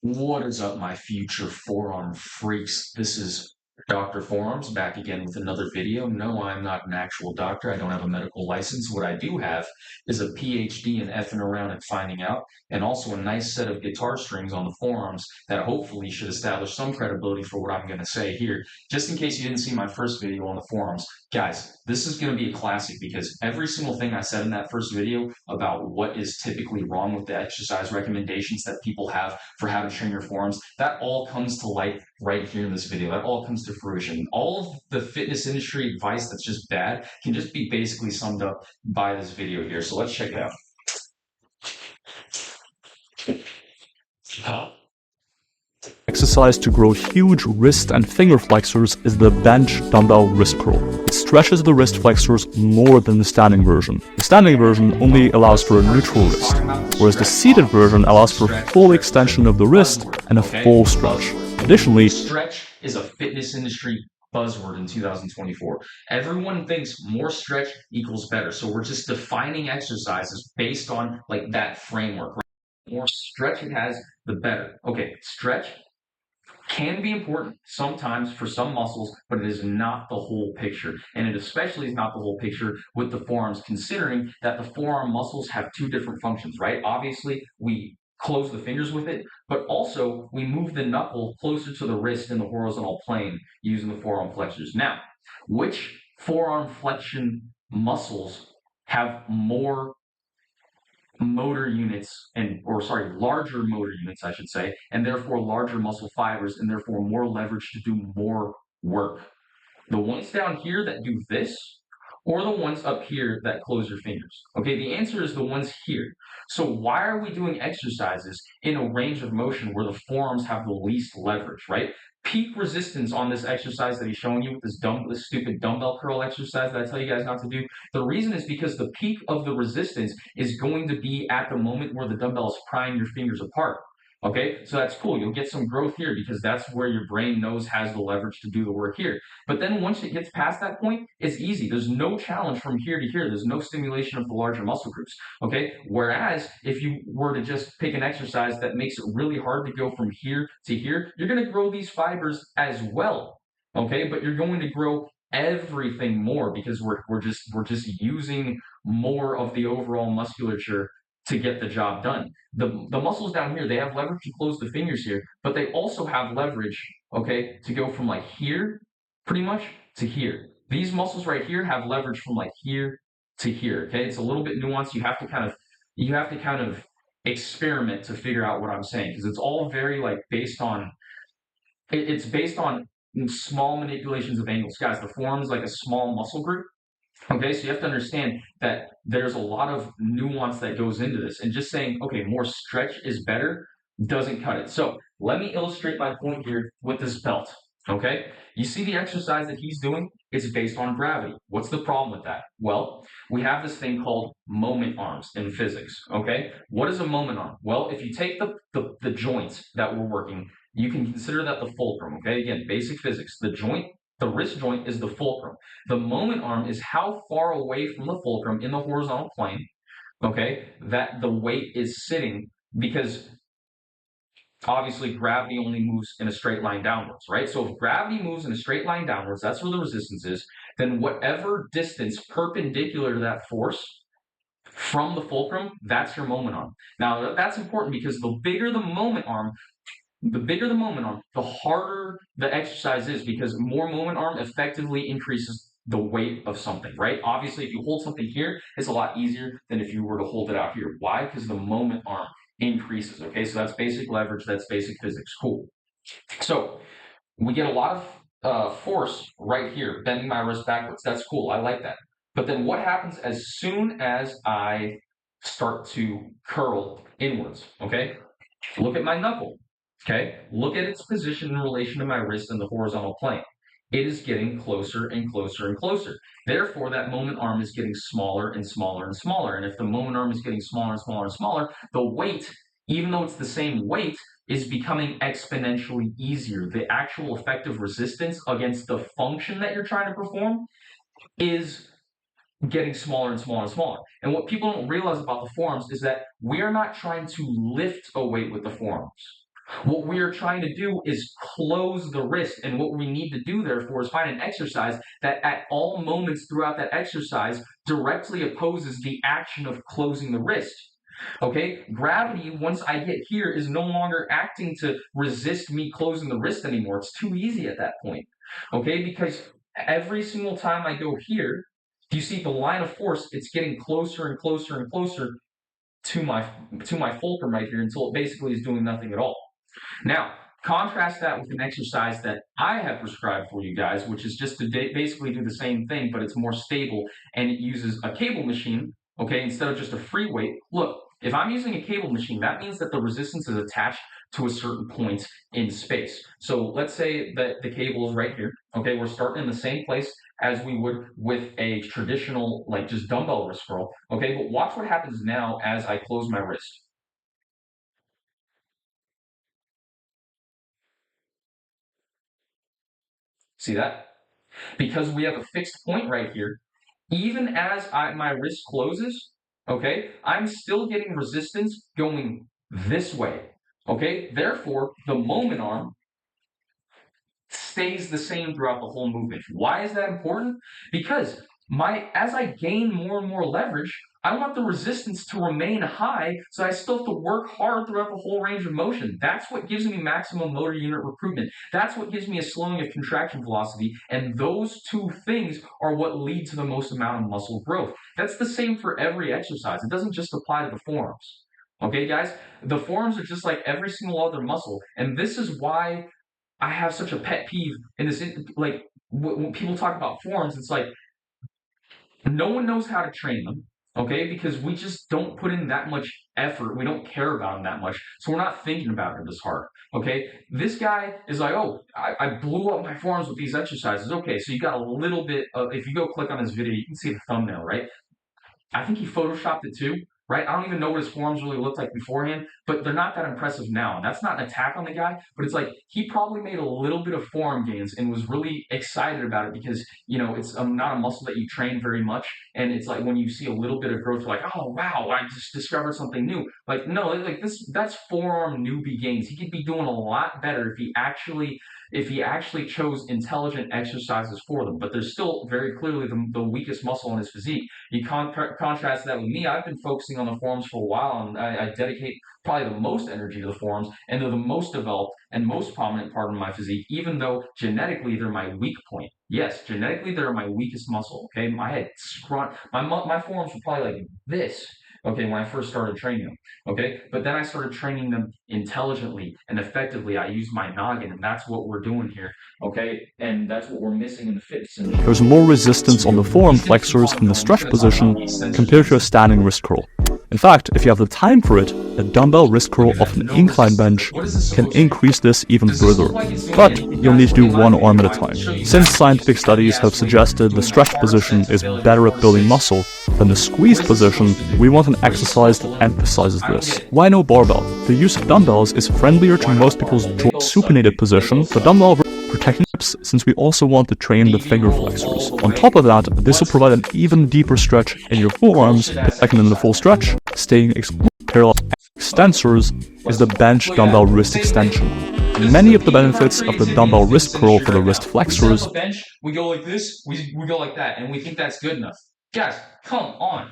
What is up, my future forearm freaks? This is Dr. Forearms back again with another video. No, I'm not an actual doctor. I don't have a medical license. What I do have is a PhD in effing around and finding out, and also a nice set of guitar strings on the forearms that hopefully should establish some credibility for what I'm going to say here. Just in case you didn't see my first video on the forearms, guys, this is going to be a classic because every single thing I said in that first video about what is typically wrong with the exercise recommendations that people have for how to train your forearms, that all comes to light right here in this video. That all comes to fruition. All of the fitness industry advice that's just bad can just be basically summed up by this video here. So let's check it out. Exercise to grow huge wrist and finger flexors is the bench dumbbell wrist curl. It stretches the wrist flexors more than the standing version. The standing version only allows for a neutral wrist, whereas the seated version allows for full extension of the wrist and a full stretch. Additionally, stretch is a fitness industry buzzword in 2024. Everyone thinks more stretch equals better. So we're just defining exercises based on like that framework. Right? The more stretch it has, the better. Okay, stretch can be important sometimes for some muscles, but it is not the whole picture. And it especially is not the whole picture with the forearms, considering that the forearm muscles have two different functions, right? Obviously, we close the fingers with it, but also we move the knuckle closer to the wrist in the horizontal plane using the forearm flexors. Now, which forearm flexion muscles have more motor units larger motor units, I should say, and therefore larger muscle fibers and therefore more leverage to do more work? The ones down here that do this, or the ones up here that close your fingers? Okay, the answer is the ones here. So why are we doing exercises in a range of motion where the forearms have the least leverage, right? Peak resistance on this exercise that he's showing you with this stupid dumbbell curl exercise that I tell you guys not to do. The reason is because the peak of the resistance is going to be at the moment where the dumbbell is prying your fingers apart. Okay, so that's cool. You'll get some growth here because that's where your brain knows has the leverage to do the work here. But then once it gets past that point, it's easy. There's no challenge from here to here. There's no stimulation of the larger muscle groups. Okay, whereas if you were to just pick an exercise that makes it really hard to go from here to here, you're going to grow these fibers as well. Okay, but you're going to grow everything more because we're just using more of the overall musculature to get the job done. The muscles down here, they have leverage to close the fingers here, but they also have leverage, okay, to go from like here pretty much to here. These muscles right here have leverage from like here to here. Okay, it's a little bit nuanced. You have to kind of experiment to figure out what I'm saying because it's all very like based on it's based on small manipulations of angles. Guys, the forearm is like a small muscle group. Okay, so you have to understand that there's a lot of nuance that goes into this. And just saying, okay, more stretch is better doesn't cut it. So let me illustrate my point here with this belt. Okay, you see the exercise that he's doing is based on gravity. What's the problem with that? Well, we have this thing called moment arms in physics. Okay, what is a moment arm? Well, if you take the joints that we're working, you can consider that the fulcrum. Okay, again, basic physics. The wrist joint is the fulcrum. The moment arm is how far away from the fulcrum in the horizontal plane, okay, that the weight is sitting, because obviously gravity only moves in a straight line downwards, right? So if gravity moves in a straight line downwards, that's where the resistance is, then whatever distance perpendicular to that force from the fulcrum, that's your moment arm. Now that's important because the bigger the moment arm, the harder the exercise is because more moment arm effectively increases the weight of something, right? Obviously, if you hold something here, it's a lot easier than if you were to hold it out here. Why? Because the moment arm increases, okay? So that's basic leverage, that's basic physics. Cool. So we get a lot of force right here, bending my wrist backwards. That's cool. I like that. But then what happens as soon as I start to curl inwards, okay? Look at my knuckle. Okay, look at its position in relation to my wrist in the horizontal plane. It is getting closer and closer and closer. Therefore, that moment arm is getting smaller and smaller and smaller. And if the moment arm is getting smaller and smaller and smaller, the weight, even though it's the same weight, is becoming exponentially easier. The actual effective resistance against the function that you're trying to perform is getting smaller and smaller and smaller. And what people don't realize about the forearms is that we are not trying to lift a weight with the forearms. What we are trying to do is close the wrist. And what we need to do, therefore, is find an exercise that at all moments throughout that exercise directly opposes the action of closing the wrist. Okay, gravity, once I get here, is no longer acting to resist me closing the wrist anymore. It's too easy at that point. Okay, because every single time I go here, do you see the line of force? It's getting closer and closer and closer to my fulcrum right here until it basically is doing nothing at all. Now, contrast that with an exercise that I have prescribed for you guys, which is just to basically do the same thing, but it's more stable and it uses a cable machine, okay, instead of just a free weight. Look, if I'm using a cable machine, that means that the resistance is attached to a certain point in space. So let's say that the cable is right here, okay, we're starting in the same place as we would with a traditional, like just dumbbell wrist curl, okay, but watch what happens now as I close my wrist. See that? Because we have a fixed point right here, even as my wrist closes, okay, I'm still getting resistance going this way. Okay, therefore, the moment arm stays the same throughout the whole movement. Why is that important? Because as I gain more and more leverage, I want the resistance to remain high, so I still have to work hard throughout the whole range of motion. That's what gives me maximum motor unit recruitment. That's what gives me a slowing of contraction velocity, and those two things are what lead to the most amount of muscle growth. That's the same for every exercise. It doesn't just apply to the forearms. Okay, guys? The forearms are just like every single other muscle, and this is why I have such a pet peeve in this. Like when people talk about forearms, it's like no one knows how to train them. Okay, because we just don't put in that much effort. We don't care about them that much, so we're not thinking about it as hard. Okay, this guy is like, oh, I blew up my forearms with these exercises. Okay, so you got a little bit of. If you go click on this video, you can see the thumbnail, right? I think he photoshopped it too, right? I don't even know what his forearms really looked like beforehand, but they're not that impressive now. And that's not an attack on the guy, but it's like he probably made a little bit of forearm gains and was really excited about it because, it's not a muscle that you train very much. And it's like when you see a little bit of growth, you're like, oh, wow, I just discovered something new. Like, no, like that's forearm newbie gains. He could be doing a lot better if he actually chose intelligent exercises for them. But they're still very clearly the weakest muscle in his physique. You contrast that with me. I've been focusing on the forearms for a while, and I dedicate probably the most energy to the forearms, and they're the most developed and most prominent part of my physique, even though genetically they're my weak point. Yes, genetically they're my weakest muscle. Okay, my head my forearms were probably like this. Okay, when I first started training them. Okay, but then I started training them intelligently and effectively. I used my noggin, and that's what we're doing here. Okay, and that's what we're missing in the fitness industry. There's more resistance on the forearm flexors in the stretch position compared to a standing wrist curl. In fact, if you have the time for it, a dumbbell wrist curl off an incline bench can increase this even further. But you'll need to do one arm at a time. Since scientific studies have suggested the stretch position is better at building muscle than the squeeze position, we want an exercise that emphasizes this. Why no barbell? The use of dumbbells is friendlier to most people's joint supinated position. The dumbbell protecting hips, since we also want to train the finger flexors. On top of that, this will provide an even deeper stretch in your forearms, protecting them in the full stretch. Staying parallel extensors is the bench dumbbell wrist extension. Many of the benefits of the dumbbell wrist curl for the wrist flexors. Bench, we go like this, we go like that, and we think that's good enough. Guys, come on.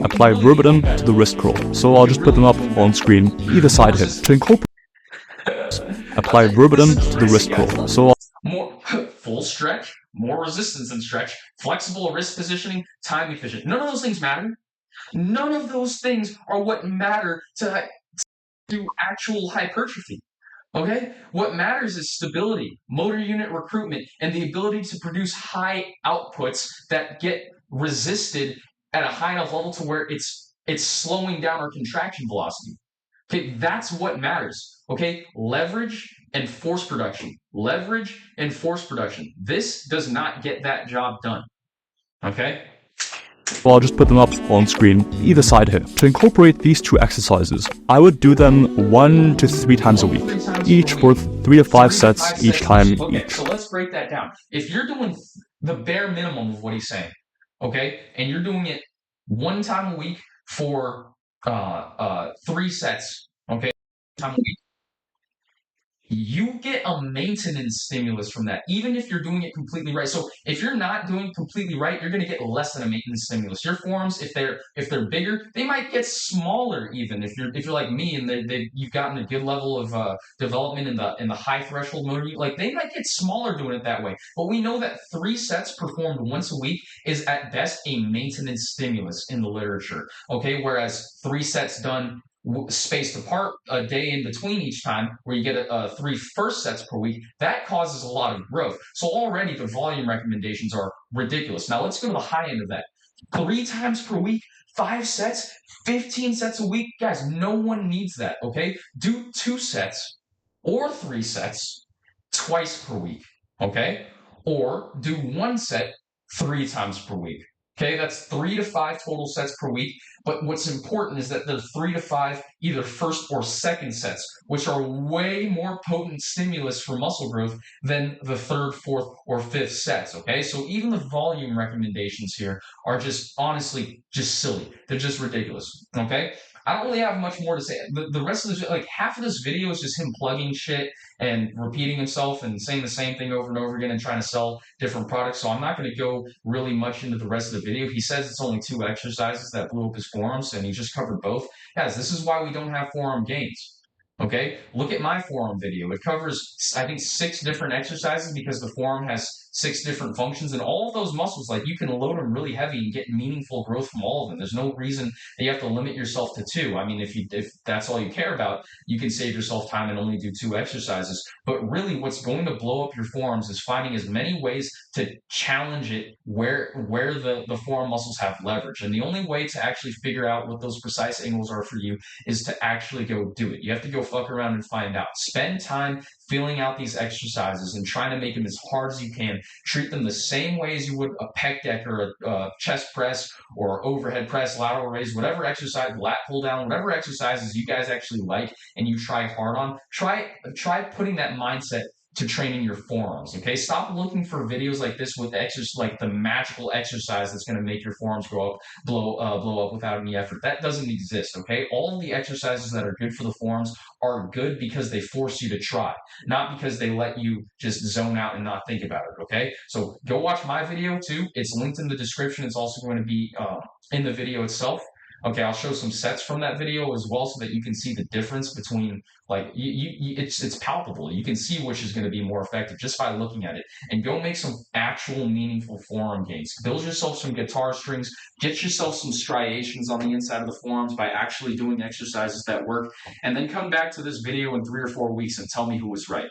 Apply verbatim to the wrist curl. So I'll just put them up on screen, either side hip. To incorporate apply verbatim to the wrist curl. So more full stretch, more resistance and stretch, flexible wrist positioning, time efficient. None of those things matter. None of those things are what matter to do actual hypertrophy. Okay? What matters is stability, motor unit recruitment, and the ability to produce high outputs that get resisted at a high enough level to where it's slowing down our contraction velocity. Okay, that's what matters. Okay, leverage and force production. Leverage and force production. This does not get that job done. Okay? Well, I'll just put them up on screen, either side here. To incorporate these two exercises, I would do them 1 to 3 times a week, each for 3 to 5 sets each time. Okay, so let's break that down. If you're doing the bare minimum of what he's saying, okay, and you're doing it 1 time a week for 3 sets, okay, time a week. you get a maintenance stimulus from that, even if you're doing it completely right. So if you're not doing it completely right, you're going to get less than a maintenance stimulus. Your forearms, if they're bigger, they might get smaller. Even if you're like me and you've gotten a good level of development in the high threshold motor, like they might get smaller doing it that way. But we know that 3 sets performed once a week is at best a maintenance stimulus in the literature. Okay, whereas 3 sets done spaced apart a day in between each time, where you get three first sets per week, that causes a lot of growth. So already the volume recommendations are ridiculous. Now let's go to the high end of that. 3 times per week, 5 sets, 15 sets a week. Guys, no one needs that, okay? Do 2 sets or 3 sets twice per week, okay? Or do 1 set 3 times per week. Okay, that's 3 to 5 total sets per week. But what's important is that the 3 to 5 either first or second sets, which are way more potent stimulus for muscle growth than the third, fourth, or fifth sets. Okay, so even the volume recommendations here are just honestly just silly. They're just ridiculous. Okay, I don't really have much more to say. The rest of this, like half of this video is just him plugging shit and repeating himself and saying the same thing over and over again and trying to sell different products. So I'm not going to go really much into the rest of the video. He says it's only 2 exercises that blew up his forearms, and he just covered both. Guys, this is why we don't have forearm gains. Okay, look at my forearm video. It covers, I think, 6 different exercises because the forearm has 6 different functions, and all of those muscles, like you can load them really heavy and get meaningful growth from all of them. There's no reason that you have to limit yourself to 2. I mean, if that's all you care about, you can save yourself time and only do 2 exercises. But really, what's going to blow up your forearms is finding as many ways to challenge it where the forearm muscles have leverage. And the only way to actually figure out what those precise angles are for you is to actually go do it. You have to go fuck around and find out. Spend time filling out these exercises and trying to make them as hard as you can. Treat them the same way as you would a pec deck or a chest press or overhead press, lateral raise, whatever exercise, lat pull down, whatever exercises you guys actually like and you try hard on. Try putting that mindset to training your forearms. Okay, stop looking for videos like this with like the magical exercise that's going to make your forearms blow up without any effort. That doesn't exist. Okay, all of the exercises that are good for the forearms are good because they force you to try, not because they let you just zone out and not think about it. Okay, so go watch my video too. It's linked in the description. It's also going to be in the video itself. Okay, I'll show some sets from that video as well so that you can see the difference between like it's palpable. You can see which is going to be more effective just by looking at it. And go make some actual meaningful forearm gains. Build yourself some guitar strings, get yourself some striations on the inside of the forearms by actually doing exercises that work, and then come back to this video in 3 or 4 weeks and tell me who was right.